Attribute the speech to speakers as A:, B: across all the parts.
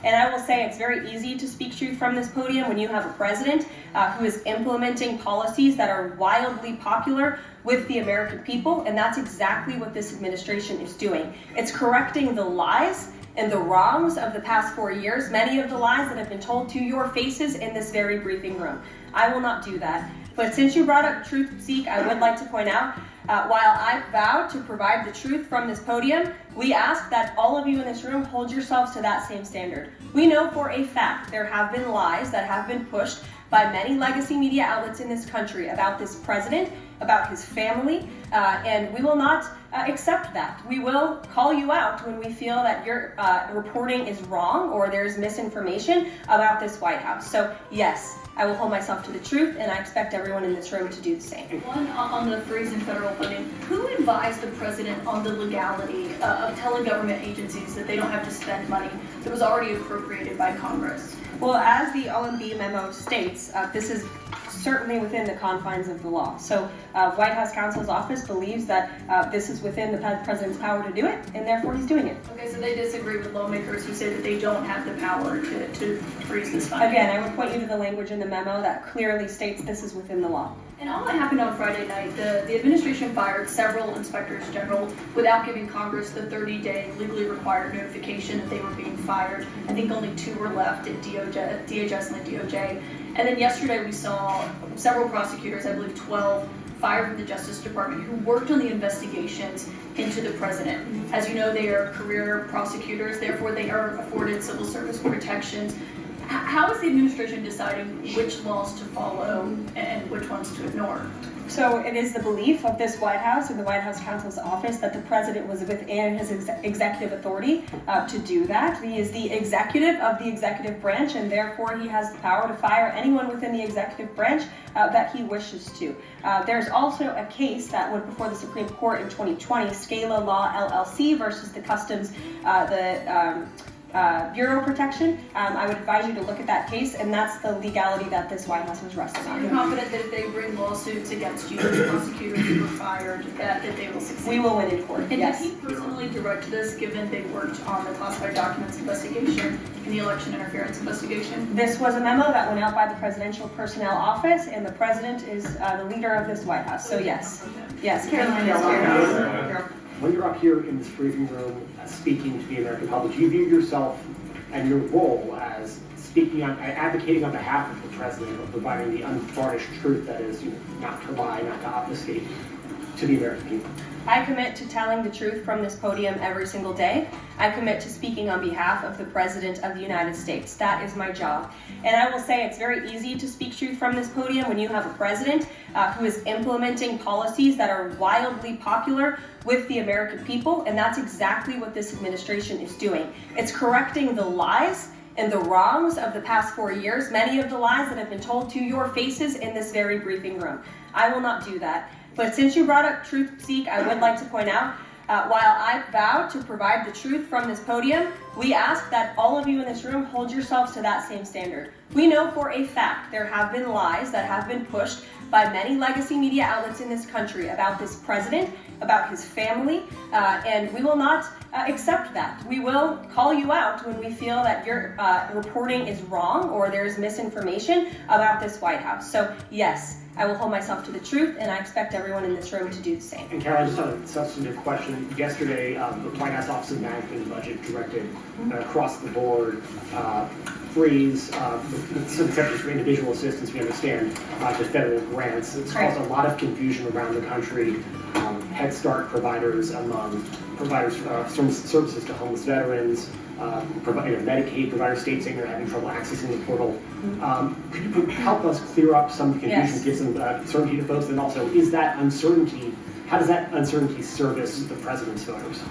A: And I will say it's very easy to speak truth from this podium when you have a president who is implementing policies that are wildly popular with the American people, and that's exactly what this administration is doing. It's correcting the lies and the wrongs of the past 4 years, many of the lies that have been told to your faces in this very briefing room. I will not do that. But since you brought up Truth Seek, I would like to point out, while I vow to provide the truth from this podium, we ask that all of you in this room hold yourselves to that same standard. We know for a fact there have been lies that have been pushed by many legacy media outlets in this country about this president, about his family, and we will not accept that. We will call you out when we feel that your reporting is wrong or there's misinformation about this White House. So yes, I will hold myself to the truth, and I expect everyone in this room to do the same.
B: One, on the freeze in federal funding, who advised the president on the legality of telling government agencies that they don't have to spend money that was already appropriated by Congress?
A: Well, as the OMB memo states, this is certainly within the confines of the law. So White House counsel's office believes that this is within the president's power to do it, and therefore he's doing it.
B: Okay, so they disagree with lawmakers who say that they don't have the power to freeze this funding.
A: Again, I would point you to the language in the memo that clearly states this is within the law.
B: And all that happened on Friday night. The administration fired several inspectors general without giving Congress the 30-day legally required notification that they were being fired. I think only 2 were left at DHS and the DOJ. And then yesterday we saw several prosecutors, I believe 12, fired from the Justice Department who worked on the investigations into the president. As you know, they are career prosecutors, therefore they are afforded civil service protections. How is the administration deciding which laws to follow and which ones to ignore?
A: So it is the belief of this White House and the White House counsel's office that the president was within his executive authority to do that. He is the executive of the executive branch, and therefore he has the power to fire anyone within the executive branch that he wishes to. There's also a case that went before the Supreme Court in 2020, Scala Law LLC versus the Customs, Bureau Protection. I would advise you to look at that case, and that's the legality that this White House was resting on.
B: You're confident that if they bring lawsuits against you, the prosecutors who were fired, that they will succeed?
A: We will win in court,
B: and
A: yes.
B: Did he personally direct this, given they worked on the classified documents investigation and the election interference investigation?
A: This was a memo that went out by the Presidential Personnel Office, and the president is the leader of this White House. So yes, yes, Karoline is here.
C: When you're up here in this briefing room speaking to the American public, do you view yourself and your role as speaking on, advocating on behalf of the president, of providing the unvarnished truth that is, not to lie, not to obfuscate to the American people?
A: I commit to telling the truth from this podium every single day. I commit to speaking on behalf of the President of the United States. That is my job. And I will say it's very easy to speak truth from this podium when you have a president who is implementing policies that are wildly popular with the American people, and that's exactly what this administration is doing. It's correcting the lies and the wrongs of the past 4 years, many of the lies that have been told to your faces in this very briefing room. I will not do that. But since you brought up Truth Seek, I would like to point out, while I vow to provide the truth from this podium, we ask that all of you in this room hold yourselves to that same standard. We know for a fact there have been lies that have been pushed by many legacy media outlets in this country about this president, about his family, and we will not accept that. We will call you out when we feel that your reporting is wrong or there's misinformation about this White House. So yes, I will hold myself to the truth, and I expect everyone in this room to do the same.
C: And Caroline, just on a substantive question, yesterday the White House Office of Management and Budget directed across the board freeze, some exceptions for individual assistance, we understand, to federal grants. It's caused a lot of confusion around the country. Head Start providers among providers services to homeless veterans, Medicaid providers, states saying they're having trouble accessing the portal. Could you help us clear up some of the confusion, give some certainty to folks, and also is that uncertainty, how does that uncertainty service the president's voters?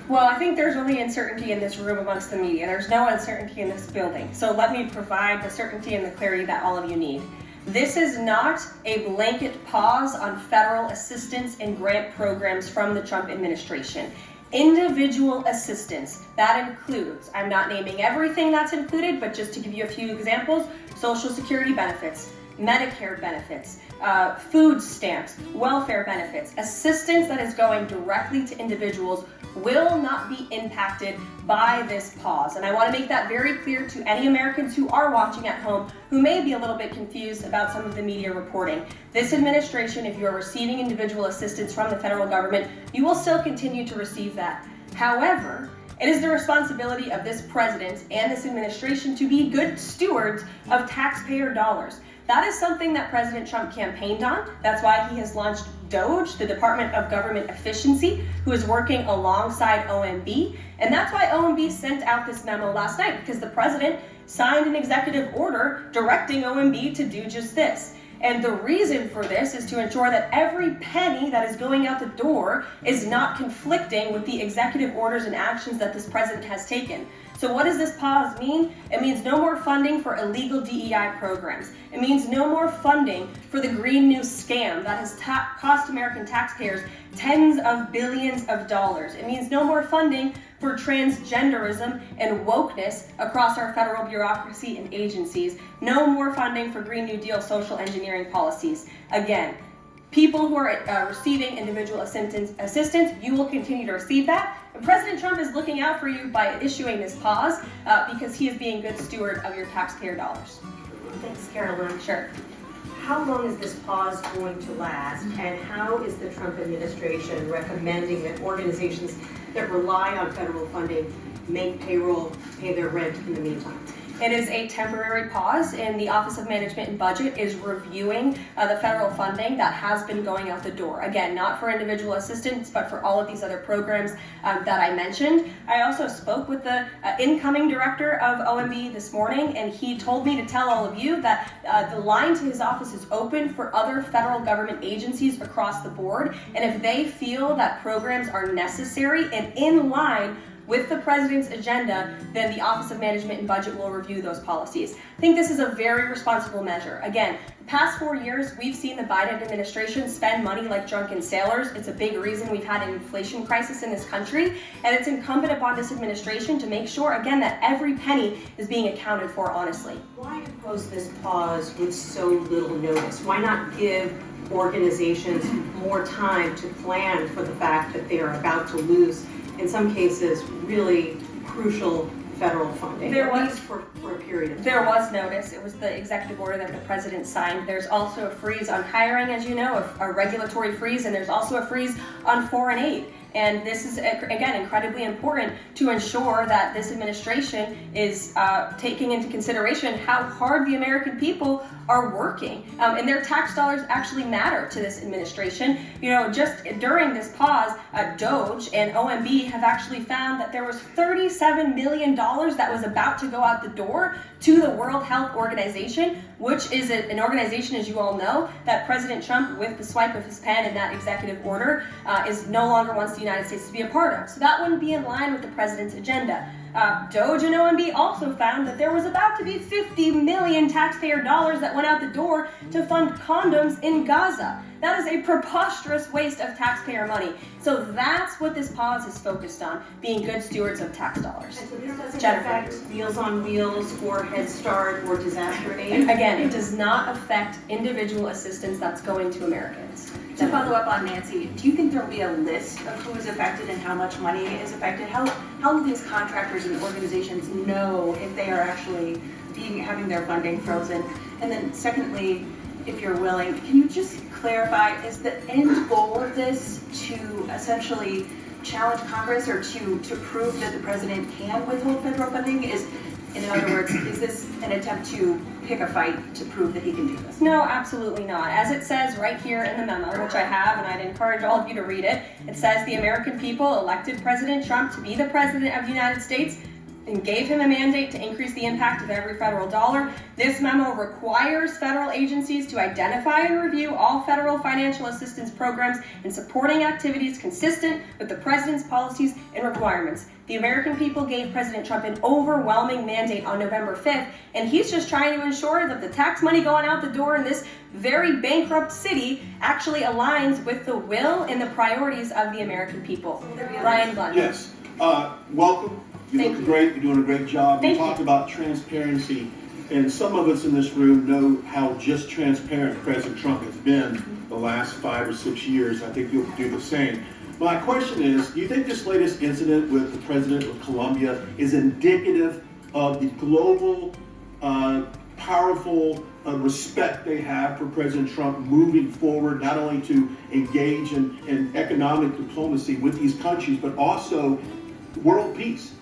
A: Well, I think there's only uncertainty in this room amongst the media. There's no uncertainty in this building. So let me provide the certainty and the clarity that all of you need. This is not a blanket pause on federal assistance and grant programs from the Trump administration. Individual assistance, that includes, I'm not naming everything that's included, but just to give you a few examples, Social Security benefits, Medicare benefits, food stamps, welfare benefits, assistance that is going directly to individuals will not be impacted by this pause. And I want to make that very clear to any Americans who are watching at home who may be a little bit confused about some of the media reporting. This administration, if you are receiving individual assistance from the federal government, you will still continue to receive that. However, it is the responsibility of this president and this administration to be good stewards of taxpayer dollars. That is something that President Trump campaigned on. That's why he has launched DOGE, the Department of Government Efficiency, who is working alongside OMB. And that's why OMB sent out this memo last night, because the president signed an executive order directing OMB to do just this. And the reason for this is to ensure that every penny that is going out the door is not conflicting with the executive orders and actions that this president has taken. So what does this pause mean? It means no more funding for illegal DEI programs. It means no more funding for the Green New scam that has cost American taxpayers tens of billions of dollars. It means no more funding for transgenderism and wokeness across our federal bureaucracy and agencies. No more funding for Green New Deal social engineering policies. Again, people who are receiving individual assistance, you will continue to receive that. And President Trump is looking out for you by issuing this pause because he is being a good steward of your taxpayer dollars.
D: Thanks, Karoline.
A: Sure.
D: How long is this pause going to last, and how is the Trump administration recommending that organizations that rely on federal funding make payroll, pay their rent in the meantime?
A: It is a temporary pause, and the Office of Management and Budget is reviewing the federal funding that has been going out the door. Again, not for individual assistance, but for all of these other programs that I mentioned. I also spoke with the incoming director of OMB this morning, and he told me to tell all of you that the line to his office is open for other federal government agencies across the board, and if they feel that programs are necessary and in line with the president's agenda, then the Office of Management and Budget will review those policies. I think this is a very responsible measure. Again, the past 4 years, we've seen the Biden administration spend money like drunken sailors. It's a big reason we've had an inflation crisis in this country, and it's incumbent upon this administration to make sure, again, that every penny is being accounted for honestly.
D: Why impose this pause with so little notice? Why not give organizations more time to plan for the fact that they are about to lose, in some cases, really crucial federal funding?
A: There
D: at
A: was-
D: least for a period of time.
A: There was notice. It was the executive order that the president signed. There's also a freeze on hiring, as you know, a regulatory freeze, and there's also a freeze on foreign aid. And this is, again, incredibly important to ensure that this administration is taking into consideration how hard the American people are working. And their tax dollars actually matter to this administration. You know, just during this pause, DOGE and OMB have actually found that there was $37 million that was about to go out the door to the World Health Organization, which is an organization, as you all know, that President Trump, with the swipe of his pen in that executive order, is no longer wants the United States to be a part of. So that wouldn't be in line with the president's agenda. DOGE and OMB also found that there was about to be 50 million taxpayer dollars that went out the door to fund condoms in Gaza. That is a preposterous waste of taxpayer money. So that's what this pause is focused on, being good stewards of tax dollars.
D: And so this doesn't
A: Jennifer.
D: affect Meals on Wheels or Head Start or disaster aid?
A: Again, it does not affect individual assistance that's going to Americans.
E: To follow up on Nancy, do you think there will be a list of who is affected and how much money is affected? How will these contractors and organizations know if they are actually having their funding frozen? And then secondly, if you're willing, can you just clarify, is the end goal of this to essentially challenge Congress or to prove that the president can withhold federal funding? In other words, is this an attempt to pick a fight to prove that he can do this?
A: No, absolutely not. As it says right here in the memo, which I have, and I'd encourage all of you to read it, it says the American people elected President Trump to be the President of the United States and gave him a mandate to increase the impact of every federal dollar. This memo requires federal agencies to identify and review all federal financial assistance programs and supporting activities consistent with the president's policies and requirements. The American people gave President Trump an overwhelming mandate on November 5th, and he's just trying to ensure that the tax money going out the door in this very bankrupt city actually aligns with the will and the priorities of the American people. Ryan Glenn.
F: Yes. Welcome. You're
A: Thank
F: looking
A: you.
F: great. You're doing a great job.
A: Thank
F: You talked
A: you.
F: about transparency and some of us in this room know how just transparent President Trump has been the last 5 or 6 years. I think you'll do the same. My question is, do you think this latest incident with the president of Colombia is indicative of the global, powerful respect they have for President Trump moving forward, not only to engage in economic diplomacy with these countries, but also world peace?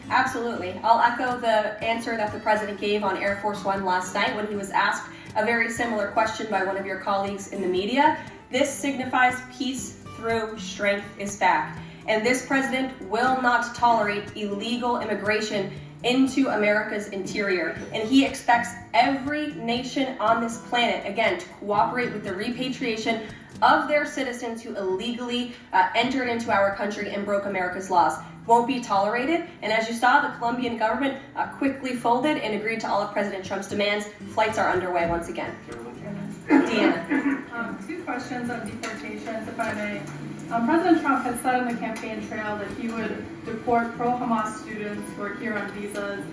A: Absolutely. I'll echo the answer that the president gave on Air Force One last night when he was asked a very similar question by one of your colleagues in the media. This signifies peace through strength is fact. And this president will not tolerate illegal immigration into America's interior. And he expects every nation on this planet, again, to cooperate with the repatriation of their citizens who illegally entered into our country and broke America's laws. Won't be tolerated. And as you saw, the Colombian government quickly folded and agreed to all of President Trump's demands. Flights are underway once again. Deanna.
G: Two questions on deportations, if I may. President Trump had said on the campaign trail that he would deport pro-Hamas students who are here on visas.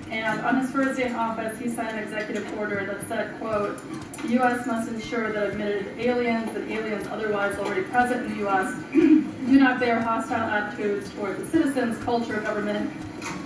G: And on his first day in office, he signed an executive order that said, quote, the U.S. must ensure that admitted aliens and aliens otherwise already present in the U.S. do not bear hostile attitudes towards the citizens, culture, government,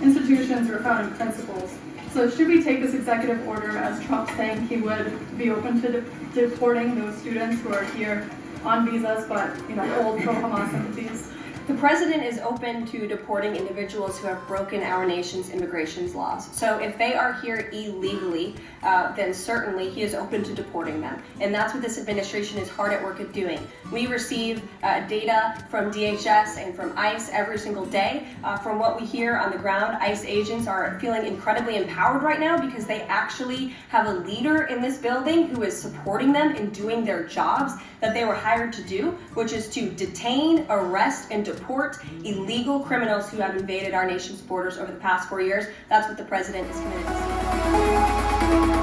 G: institutions, or founding principles. So should we take this executive order as Trump saying he would be open to deporting those students who are here on visas but, hold pro-Hamas sympathies?
A: The president is open to deporting individuals who have broken our nation's immigration laws. So if they are here illegally, then certainly he is open to deporting them. And that's what this administration is hard at work at doing. We receive data from DHS and from ICE every single day. From what we hear on the ground, ICE agents are feeling incredibly empowered right now because they actually have a leader in this building who is supporting them in doing their jobs that they were hired to do, which is to detain, arrest, and deport illegal criminals who have invaded our nation's borders over the past 4 years. That's what the president is committed to.